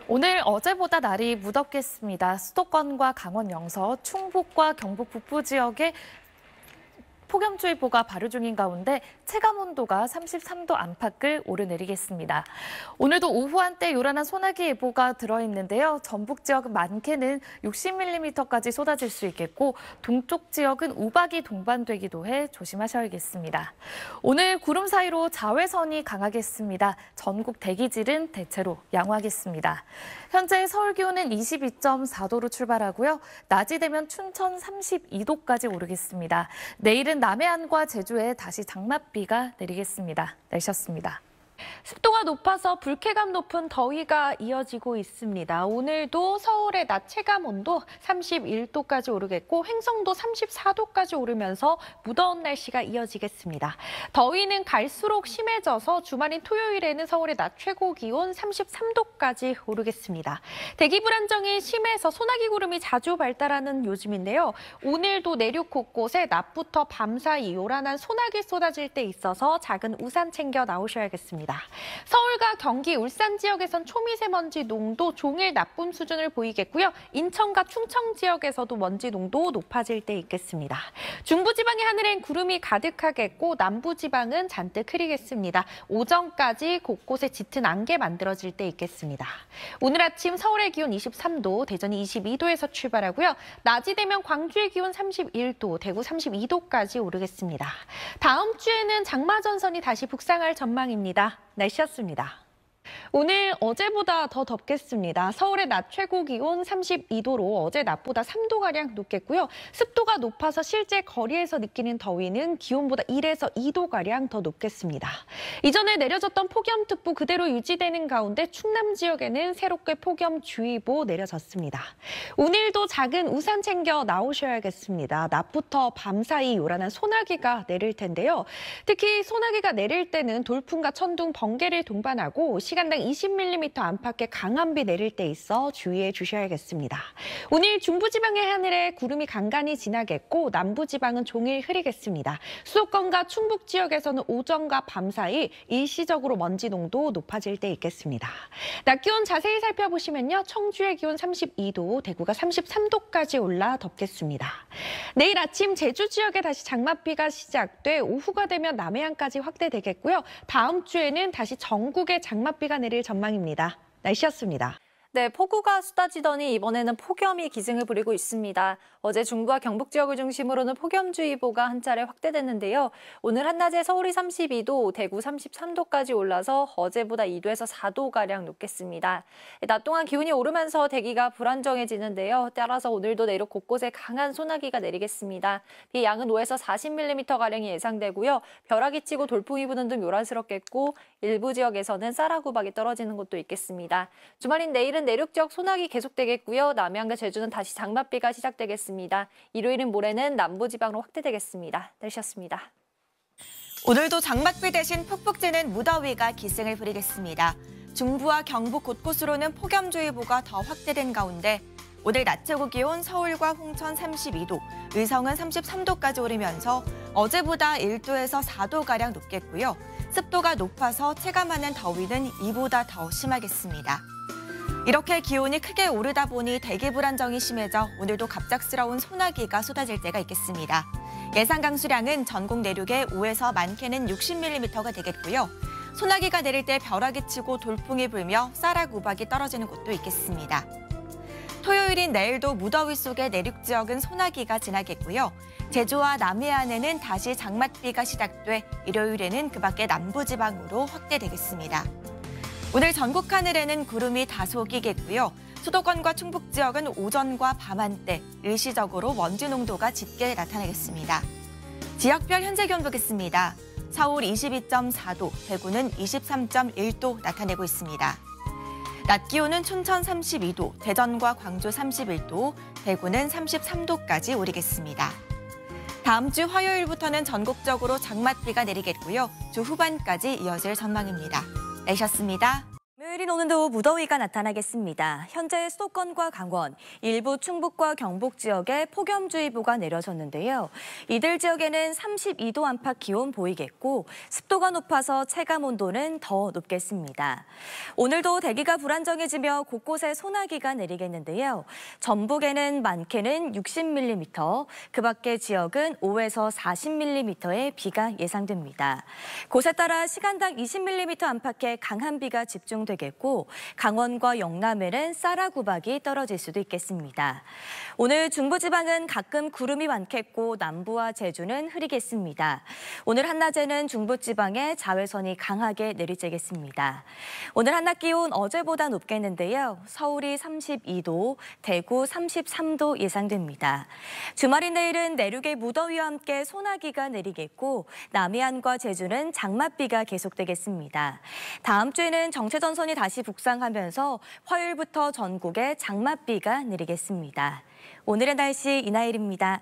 오늘 어제보다 날이 무덥겠습니다. 수도권과 강원 영서, 충북과 경북 북부 지역에 폭염주의보가 발효 중인 가운데 체감온도가 33도 안팎을 오르내리겠습니다. 오늘도 오후 한때 요란한 소나기 예보가 들어있는데요. 전북 지역은 많게는 60mm까지 쏟아질 수 있겠고 동쪽 지역은 우박이 동반되기도 해 조심하셔야겠습니다. 오늘 구름 사이로 자외선이 강하겠습니다. 전국 대기질은 대체로 양호하겠습니다. 현재 서울 기온은 22.4도로 출발하고요. 낮이 되면 춘천 32도까지 오르겠습니다. 내일은 남해안과 제주에 다시 장맛비가 내리겠습니다. 날씨였습니다. 습도가 높아서 불쾌감 높은 더위가 이어지고 있습니다. 오늘도 서울의 낮 체감 온도 31도까지 오르겠고 횡성도 34도까지 오르면서 무더운 날씨가 이어지겠습니다. 더위는 갈수록 심해져서 주말인 토요일에는 서울의 낮 최고 기온 33도까지 오르겠습니다. 대기 불안정이 심해서 소나기 구름이 자주 발달하는 요즘인데요. 오늘도 내륙 곳곳에 낮부터 밤 사이 요란한 소나기 쏟아질 때 있어서 작은 우산 챙겨 나오셔야겠습니다. 서울과 경기, 울산 지역에선 초미세먼지 농도 종일 나쁨 수준을 보이겠고요. 인천과 충청 지역에서도 먼지 농도 높아질 때 있겠습니다. 중부지방의 하늘엔 구름이 가득하겠고 남부지방은 잔뜩 흐리겠습니다. 오전까지 곳곳에 짙은 안개 만들어질 때 있겠습니다. 오늘 아침 서울의 기온 23도, 대전이 22도에서 출발하고요. 낮이 되면 광주의 기온 31도, 대구 32도까지 오르겠습니다. 다음 주에는 장마전선이 다시 북상할 전망입니다. 날씨였습니다. 오늘 어제보다 더 덥겠습니다. 서울의 낮 최고 기온 32도로 어제 낮보다 3도가량 높겠고요. 습도가 높아서 실제 거리에서 느끼는 더위는 기온보다 1에서 2도가량 더 높겠습니다. 이전에 내려졌던 폭염특보 그대로 유지되는 가운데 충남 지역에는 새롭게 폭염주의보 내려졌습니다. 오늘도 작은 우산 챙겨 나오셔야겠습니다. 낮부터 밤 사이 요란한 소나기가 내릴 텐데요. 특히 소나기가 내릴 때는 돌풍과 천둥, 번개를 동반하고 시간당 20mm 안팎의 강한 비 내릴 때 있어 주의해 주셔야겠습니다. 오늘 중부지방의 하늘에 구름이 간간히 지나겠고 남부지방은 종일 흐리겠습니다. 수도권과 충북 지역에서는 오전과 밤 사이 일시적으로 먼지 농도 높아질 때 있겠습니다. 낮 기온 자세히 살펴보시면요. 청주의 기온 32도, 대구가 33도까지 올라 덥겠습니다. 내일 아침 제주 지역에 다시 장맛비가 시작돼 오후가 되면 남해안까지 확대되겠고요. 다음 주에는 다시 전국에 장맛비가 내릴 전망입니다. 날씨였습니다. 네, 폭우가 쏟아지더니 이번에는 폭염이 기승을 부리고 있습니다. 어제 중부와 경북 지역을 중심으로는 폭염주의보가 한 차례 확대됐는데요. 오늘 한낮에 서울이 32도, 대구 33도까지 올라서 어제보다 2도에서 4도가량 높겠습니다. 낮 동안 기온이 오르면서 대기가 불안정해지는데요. 따라서 오늘도 내륙 곳곳에 강한 소나기가 내리겠습니다. 비 양은 5에서 40mm가량이 예상되고요. 벼락이 치고 돌풍이 부는 등 요란스럽겠고 일부 지역에서는 쌀아구박이 떨어지는 곳도 있겠습니다. 주말인 내일은 내륙 지역 소나기 계속되겠고요. 남해안과 제주는 다시 장맛비가 시작되겠습니다. 일요일인 모레는 남부지방으로 확대되겠습니다. 날씨였습니다. 오늘도 장맛비 대신 푹푹 찌는 무더위가 기승을 부리겠습니다. 중부와 경북 곳곳으로는 폭염주의보가 더 확대된 가운데 오늘 낮 최고 기온 서울과 홍천 32도, 의성은 33도까지 오르면서 어제보다 1도에서 4도가량 높겠고요. 습도가 높아서 체감하는 더위는 이보다 더 심하겠습니다. 이렇게 기온이 크게 오르다 보니 대기 불안정이 심해져 오늘도 갑작스러운 소나기가 쏟아질 때가 있겠습니다. 예상 강수량은 전국 내륙에 5에서 많게는 60mm가 되겠고요. 소나기가 내릴 때 벼락이 치고 돌풍이 불며 쌀아구박이 떨어지는 곳도 있겠습니다. 토요일인 내일도 무더위 속에 내륙 지역은 소나기가 지나겠고요. 제주와 남해안에는 다시 장맛비가 시작돼 일요일에는 그 밖에 남부지방으로 확대되겠습니다. 오늘 전국 하늘에는 구름이 다소 끼겠고요. 수도권과 충북 지역은 오전과 밤 한때 일시적으로 먼지 농도가 짙게 나타나겠습니다. 지역별 현재 기온 보겠습니다. 서울 22.4도, 대구는 23.1도 나타내고 있습니다. 낮 기온은 춘천 32도, 대전과 광주 31도, 대구는 33도까지 오르겠습니다. 다음 주 화요일부터는 전국적으로 장맛비가 내리겠고요. 주 후반까지 이어질 전망입니다. 날씨였습니다. 내일인 오늘도 무더위가 나타나겠습니다. 현재 수도권과 강원, 일부 충북과 경북 지역에 폭염주의보가 내려졌는데요. 이들 지역에는 32도 안팎 기온 보이겠고 습도가 높아서 체감온도는 더 높겠습니다. 오늘도 대기가 불안정해지며 곳곳에 소나기가 내리겠는데요. 전북에는 많게는 60mm, 그 밖의 지역은 5에서 40mm의 비가 예상됩니다. 곳에 따라 시간당 20mm 안팎의 강한 비가 집중되겠고 강원과 영남에는 쌀아구박이 떨어질 수도 있겠습니다. 오늘 중부지방은 가끔 구름이 많겠고 남부와 제주는 흐리겠습니다. 오늘 한낮에는 중부지방에 자외선이 강하게 내리쬐겠습니다. 오늘 한낮 기온 어제보다 높겠는데요. 서울이 32도, 대구 33도 예상됩니다. 주말인 내일은 내륙의 무더위와 함께 소나기가 내리겠고 남해안과 제주는 장맛비가 계속되겠습니다. 다음 주에는 정체전선이 다시 북상하면서 화요일부터 전국에 장맛비가 내리겠습니다. 오늘의 날씨 이나일입니다.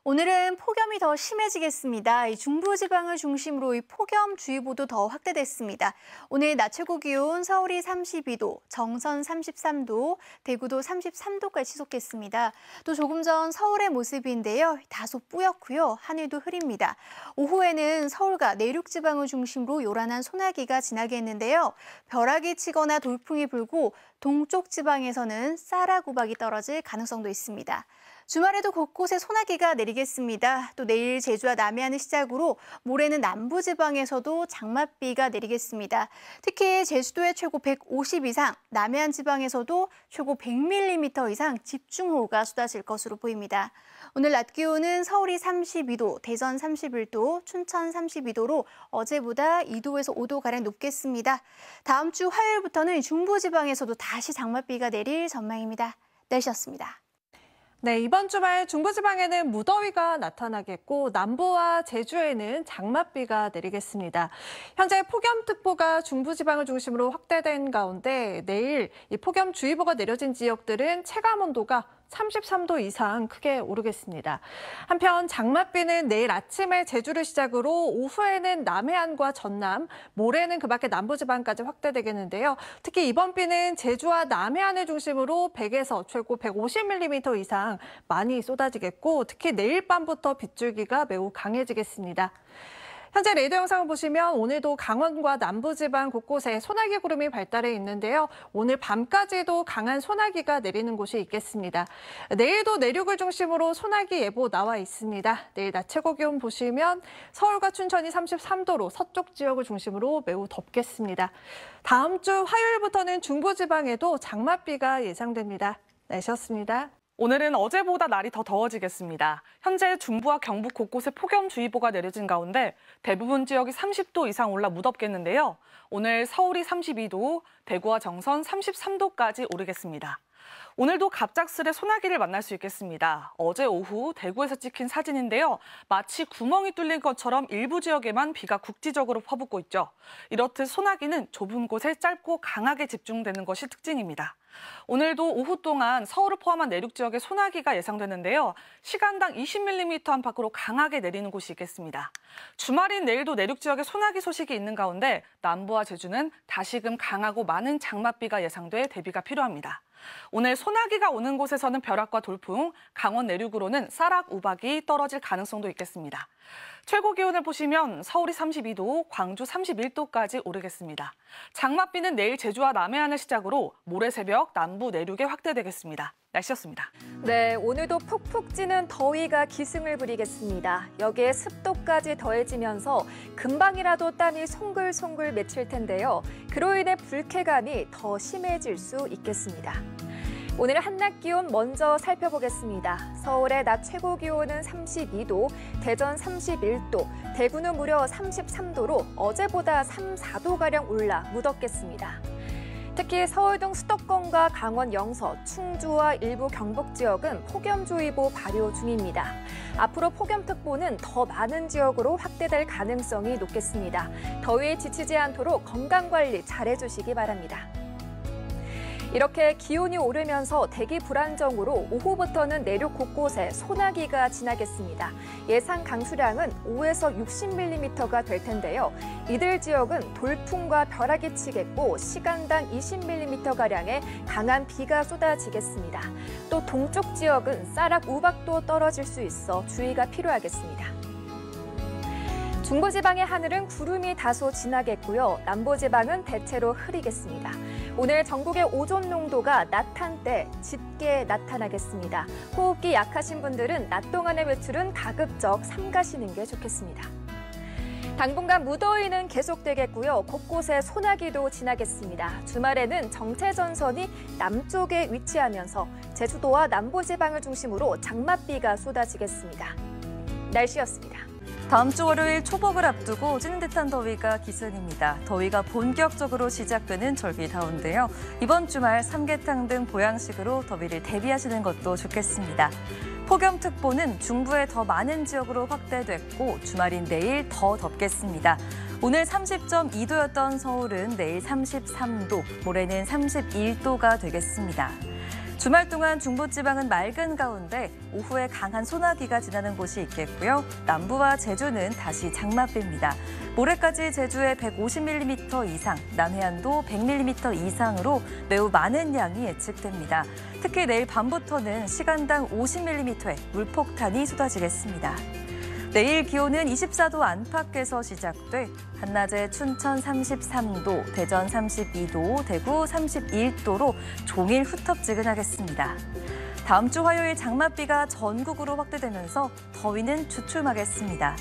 오늘은 폭염이 더 심해지겠습니다. 이 중부지방을 중심으로 이 폭염주의보도 더 확대됐습니다. 오늘 낮 최고 기온 서울이 32도, 정선 33도, 대구도 33도까지 치솟겠습니다. 또 조금 전 서울의 모습인데요. 다소 뿌옇고요. 하늘도 흐립니다. 오후에는 서울과 내륙지방을 중심으로 요란한 소나기가 지나겠는데요. 벼락이 치거나 돌풍이 불고 동쪽 지방에서는 쌀아구박이 떨어질 가능성도 있습니다. 주말에도 곳곳에 소나기가 내리겠습니다. 또 내일 제주와 남해안을 시작으로 모레는 남부지방에서도 장맛비가 내리겠습니다. 특히 제주도에 최고 150 이상, 남해안 지방에서도 최고 100mm 이상 집중호우가 쏟아질 것으로 보입니다. 오늘 낮 기온은 서울이 32도, 대전 31도, 춘천 32도로 어제보다 2도에서 5도가량 높겠습니다. 다음 주 화요일부터는 중부지방에서도 다시 장맛비가 내릴 전망입니다. 날씨였습니다. 네, 이번 주말 중부지방에는 무더위가 나타나겠고 남부와 제주에는 장맛비가 내리겠습니다. 현재 폭염특보가 중부지방을 중심으로 확대된 가운데 내일 이 폭염주의보가 내려진 지역들은 체감온도가 33도 이상 크게 오르겠습니다. 한편 장맛비는 내일 아침에 제주를 시작으로 오후에는 남해안과 전남, 모레는 그 밖에 남부지방까지 확대되겠는데요. 특히 이번 비는 제주와 남해안을 중심으로 100에서 최고 150mm 이상 많이 쏟아지겠고 특히 내일 밤부터 빗줄기가 매우 강해지겠습니다. 현재 레이더 영상을 보시면 오늘도 강원과 남부지방 곳곳에 소나기 구름이 발달해 있는데요. 오늘 밤까지도 강한 소나기가 내리는 곳이 있겠습니다. 내일도 내륙을 중심으로 소나기 예보 나와 있습니다. 내일 낮 최고 기온 보시면 서울과 춘천이 33도로 서쪽 지역을 중심으로 매우 덥겠습니다. 다음 주 화요일부터는 중부지방에도 장맛비가 예상됩니다. 날씨였습니다. 오늘은 어제보다 날이 더 더워지겠습니다. 현재 중부와 경북 곳곳에 폭염주의보가 내려진 가운데 대부분 지역이 30도 이상 올라 무덥겠는데요. 오늘 서울이 32도, 대구와 정선 33도까지 오르겠습니다. 오늘도 갑작스레 소나기를 만날 수 있겠습니다. 어제 오후 대구에서 찍힌 사진인데요. 마치 구멍이 뚫린 것처럼 일부 지역에만 비가 국지적으로 퍼붓고 있죠. 이렇듯 소나기는 좁은 곳에 짧고 강하게 집중되는 것이 특징입니다. 오늘도 오후 동안 서울을 포함한 내륙 지역에 소나기가 예상되는데요. 시간당 20mm 안팎으로 강하게 내리는 곳이 있겠습니다. 주말인 내일도 내륙 지역에 소나기 소식이 있는 가운데 남부와 제주는 다시금 강하고 많은 장맛비가 예상돼 대비가 필요합니다. 오늘 소나기가 오는 곳에서는 벼락과 돌풍, 강원 내륙으로는 쌀악, 우박이 떨어질 가능성도 있겠습니다. 최고 기온을 보시면 서울이 32도, 광주 31도까지 오르겠습니다. 장맛비는 내일 제주와 남해안을 시작으로 모레 새벽 남부 내륙에 확대되겠습니다. 날씨였습니다. 네, 오늘도 푹푹 찌는 더위가 기승을 부리겠습니다. 여기에 습도까지 더해지면서 금방이라도 땀이 송글송글 맺힐 텐데요. 그로 인해 불쾌감이 더 심해질 수 있겠습니다. 오늘 한낮 기온 먼저 살펴보겠습니다. 서울의 낮 최고 기온은 32도, 대전 31도, 대구는 무려 33도로 어제보다 3, 4도가량 올라 무덥겠습니다. 특히 서울 등 수도권과 강원 영서, 충주와 일부 경북 지역은 폭염주의보 발효 중입니다. 앞으로 폭염특보는 더 많은 지역으로 확대될 가능성이 높겠습니다. 더위에 지치지 않도록 건강관리 잘해주시기 바랍니다. 이렇게 기온이 오르면서 대기 불안정으로 오후부터는 내륙 곳곳에 소나기가 지나겠습니다. 예상 강수량은 5에서 60mm가 될 텐데요. 이들 지역은 돌풍과 벼락이 치겠고 시간당 20mm가량의 강한 비가 쏟아지겠습니다. 또 동쪽 지역은 쌀락 우박도 떨어질 수 있어 주의가 필요하겠습니다. 중부지방의 하늘은 구름이 다소 지나겠고요. 남부지방은 대체로 흐리겠습니다. 오늘 전국의 오존 농도가 낮 한때 짙게 나타나겠습니다. 호흡기 약하신 분들은 낮 동안의 외출은 가급적 삼가시는 게 좋겠습니다. 당분간 무더위는 계속되겠고요. 곳곳에 소나기도 지나겠습니다. 주말에는 정체전선이 남쪽에 위치하면서 제주도와 남부지방을 중심으로 장맛비가 쏟아지겠습니다. 날씨였습니다. 다음 주 월요일 초복을 앞두고 찌는 듯한 더위가 기승입니다. 더위가 본격적으로 시작되는 절기다운데요. 이번 주말 삼계탕 등 보양식으로 더위를 대비하시는 것도 좋겠습니다. 폭염특보는 중부에 더 많은 지역으로 확대됐고 주말인 내일 더 덥겠습니다. 오늘 30.2도였던 서울은 내일 33도, 모레는 31도가 되겠습니다. 주말 동안 중부지방은 맑은 가운데 오후에 강한 소나기가 지나는 곳이 있겠고요. 남부와 제주는 다시 장맛비입니다. 모레까지 제주에 150mm 이상, 남해안도 100mm 이상으로 매우 많은 양이 예측됩니다. 특히 내일 밤부터는 시간당 50mm의 물폭탄이 쏟아지겠습니다. 내일 기온은 24도 안팎에서 시작돼 한낮에 춘천 33도, 대전 32도, 대구 31도로 종일 후텁지근하겠습니다. 다음 주 화요일 장맛비가 전국으로 확대되면서 더위는 주춤하겠습니다.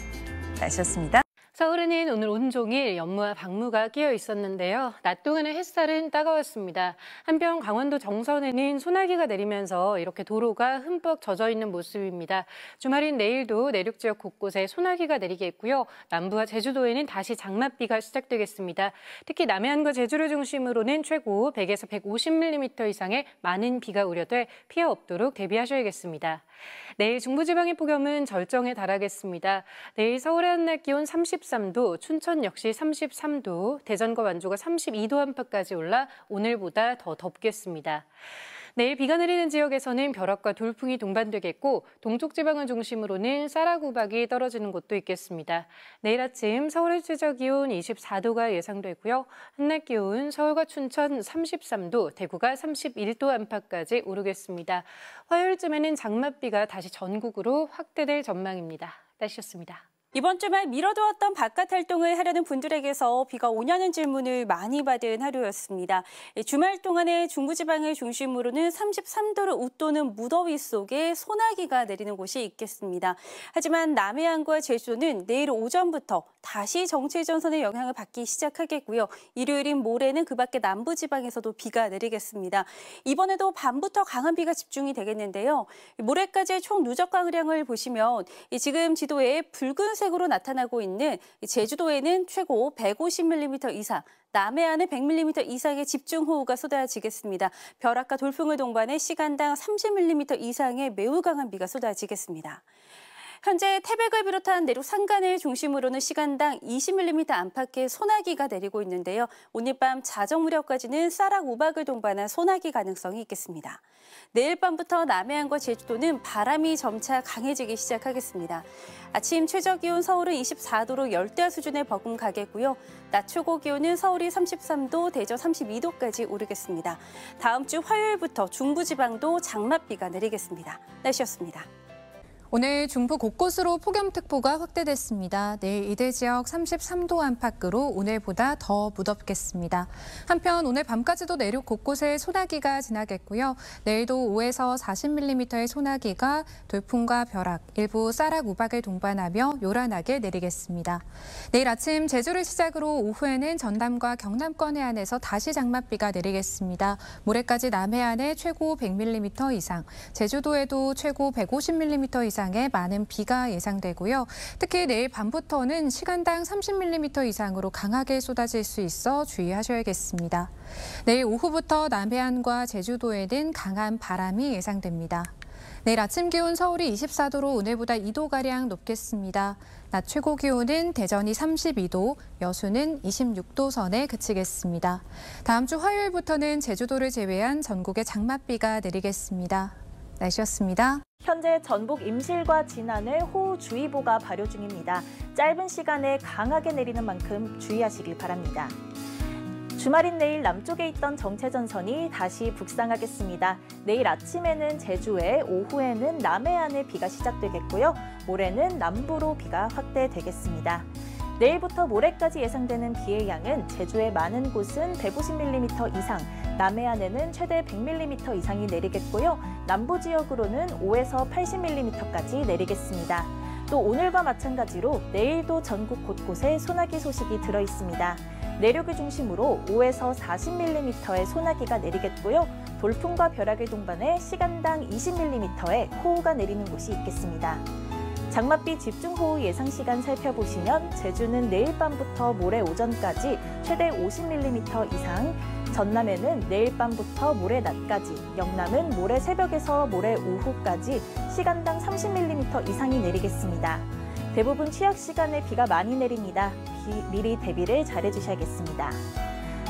날씨였습니다. 서울에는 오늘 온종일 연무와 방무가 끼어 있었는데요. 낮 동안의 햇살은 따가웠습니다. 한편 강원도 정선에는 소나기가 내리면서 이렇게 도로가 흠뻑 젖어 있는 모습입니다. 주말인 내일도 내륙 지역 곳곳에 소나기가 내리겠고요. 남부와 제주도에는 다시 장맛비가 시작되겠습니다. 특히 남해안과 제주를 중심으로는 최고 100에서 150mm 이상의 많은 비가 우려돼 피해 없도록 대비하셔야겠습니다. 내일 중부지방의 폭염은 절정에 달하겠습니다. 내일 서울의 한낮 기온 33도, 춘천 역시 33도, 대전과 완주가 32도 안팎까지 올라 오늘보다 더 덥겠습니다. 내일 비가 내리는 지역에서는 벼락과 돌풍이 동반되겠고 동쪽 지방을 중심으로는 쌀락 우박이 떨어지는 곳도 있겠습니다. 내일 아침 서울의 최저 기온 24도가 예상되고요. 한낮 기온 서울과 춘천 33도, 대구가 31도 안팎까지 오르겠습니다. 화요일쯤에는 장맛비가 다시 전국으로 확대될 전망입니다. 날씨였습니다. 이번 주말 미뤄두었던 바깥 활동을 하려는 분들에게서 비가 오냐는 질문을 많이 받은 하루였습니다. 주말 동안에 중부지방을 중심으로는 33도를 웃도는 무더위 속에 소나기가 내리는 곳이 있겠습니다. 하지만 남해안과 제주도는 내일 오전부터 다시 정체전선의 영향을 받기 시작하겠고요. 일요일인 모레는 그 밖에 남부지방에서도 비가 내리겠습니다. 이번에도 밤부터 강한 비가 집중이 되겠는데요. 모레까지의 총 누적 강우량을 보시면 지금 지도에 붉은색으로 나타나고 있는 제주도에는 최고 150mm 이상, 남해안에 100mm 이상의 집중호우가 쏟아지겠습니다. 벼락과 돌풍을 동반해 시간당 30mm 이상의 매우 강한 비가 쏟아지겠습니다. 현재 태백을 비롯한 내륙 산간을 중심으로는 시간당 20mm 안팎의 소나기가 내리고 있는데요. 오늘 밤 자정 무렵까지는 쌀락 우박을 동반한 소나기 가능성이 있겠습니다. 내일 밤부터 남해안과 제주도는 바람이 점차 강해지기 시작하겠습니다. 아침 최저 기온 서울은 24도로 열대야 수준에 버금가겠고요. 낮 최고 기온은 서울이 33도, 대전 32도까지 오르겠습니다. 다음 주 화요일부터 중부지방도 장맛비가 내리겠습니다. 날씨였습니다. 오늘 중부 곳곳으로 폭염특보가 확대됐습니다. 내일 이들 지역 33도 안팎으로 오늘보다 더 무덥겠습니다. 한편 오늘 밤까지도 내륙 곳곳에 소나기가 지나겠고요. 내일도 5에서 40mm의 소나기가 돌풍과 벼락, 일부 쌀락 우박을 동반하며 요란하게 내리겠습니다. 내일 아침 제주를 시작으로 오후에는 전남과 경남권 해안에서 다시 장맛비가 내리겠습니다. 모레까지 남해안에 최고 100mm 이상, 제주도에도 최고 150mm 이상의 많은 비가 예상되고요. 특히 내일 밤부터는 시간당 30mm 이상으로 강하게 쏟아질 수 있어 주의하셔야겠습니다. 내일 오후부터 남해안과 제주도에는 강한 바람이 예상됩니다. 내일 아침 기온 서울이 24도로 오늘보다 2도가량 높겠습니다. 낮 최고 기온은 대전이 32도, 여수는 26도 선에 그치겠습니다. 다음 주 화요일부터는 제주도를 제외한 전국에 장맛비가 내리겠습니다. 날씨였습니다. 현재 전북 임실과 진안에 호우주의보가 발효 중입니다. 짧은 시간에 강하게 내리는 만큼 주의하시길 바랍니다. 주말인 내일 남쪽에 있던 정체전선이 다시 북상하겠습니다. 내일 아침에는 제주에, 오후에는 남해안에 비가 시작되겠고요. 모레는 남부로 비가 확대되겠습니다. 내일부터 모레까지 예상되는 비의 양은 제주의 많은 곳은 150mm 이상, 남해안에는 최대 100mm 이상이 내리겠고요. 남부 지역으로는 5에서 80mm까지 내리겠습니다. 또 오늘과 마찬가지로 내일도 전국 곳곳에 소나기 소식이 들어 있습니다. 내륙을 중심으로 5에서 40mm의 소나기가 내리겠고요. 돌풍과 벼락을 동반해 시간당 20mm의 호우가 내리는 곳이 있겠습니다. 장맛비 집중호우 예상시간 살펴보시면 제주는 내일 밤부터 모레 오전까지 최대 50mm 이상, 전남에는 내일 밤부터 모레 낮까지, 영남은 모레 새벽에서 모레 오후까지 시간당 30mm 이상이 내리겠습니다. 대부분 취약 시간에 비가 많이 내립니다. 미리 대비를 잘해주셔야겠습니다.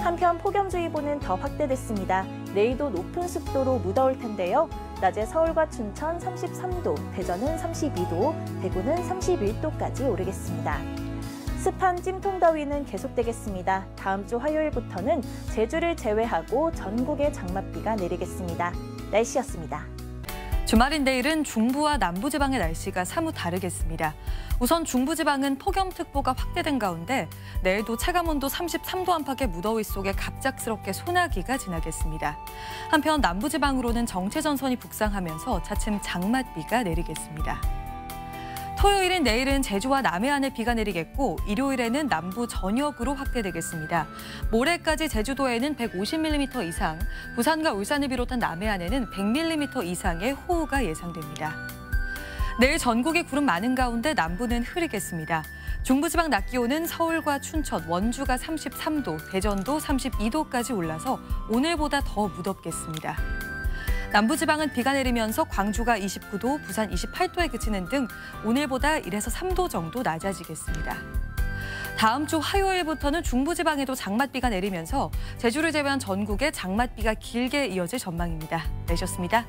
한편 폭염주의보는 더 확대됐습니다. 내일도 높은 습도로 무더울 텐데요. 낮에 서울과 춘천 33도, 대전은 32도, 대구는 31도까지 오르겠습니다. 습한 찜통더위는 계속되겠습니다. 다음 주 화요일부터는 제주를 제외하고 전국에 장맛비가 내리겠습니다. 날씨였습니다. 주말인 내일은 중부와 남부지방의 날씨가 사뭇 다르겠습니다. 우선 중부지방은 폭염특보가 확대된 가운데 내일도 체감온도 33도 안팎의 무더위 속에 갑작스럽게 소나기가 지나겠습니다. 한편 남부지방으로는 정체전선이 북상하면서 차츰 장맛비가 내리겠습니다. 토요일인 내일은 제주와 남해안에 비가 내리겠고 일요일에는 남부 전역으로 확대되겠습니다. 모레까지 제주도에는 150mm 이상, 부산과 울산을 비롯한 남해안에는 100mm 이상의 호우가 예상됩니다. 내일 전국에 구름 많은 가운데 남부는 흐리겠습니다. 중부지방 낮 기온은 서울과 춘천, 원주가 33도, 대전도 32도까지 올라서 오늘보다 더 무덥겠습니다. 남부지방은 비가 내리면서 광주가 29도, 부산 28도에 그치는 등 오늘보다 1에서 3도 정도 낮아지겠습니다. 다음 주 화요일부터는 중부지방에도 장맛비가 내리면서 제주를 제외한 전국에 장맛비가 길게 이어질 전망입니다. 내셨습니다.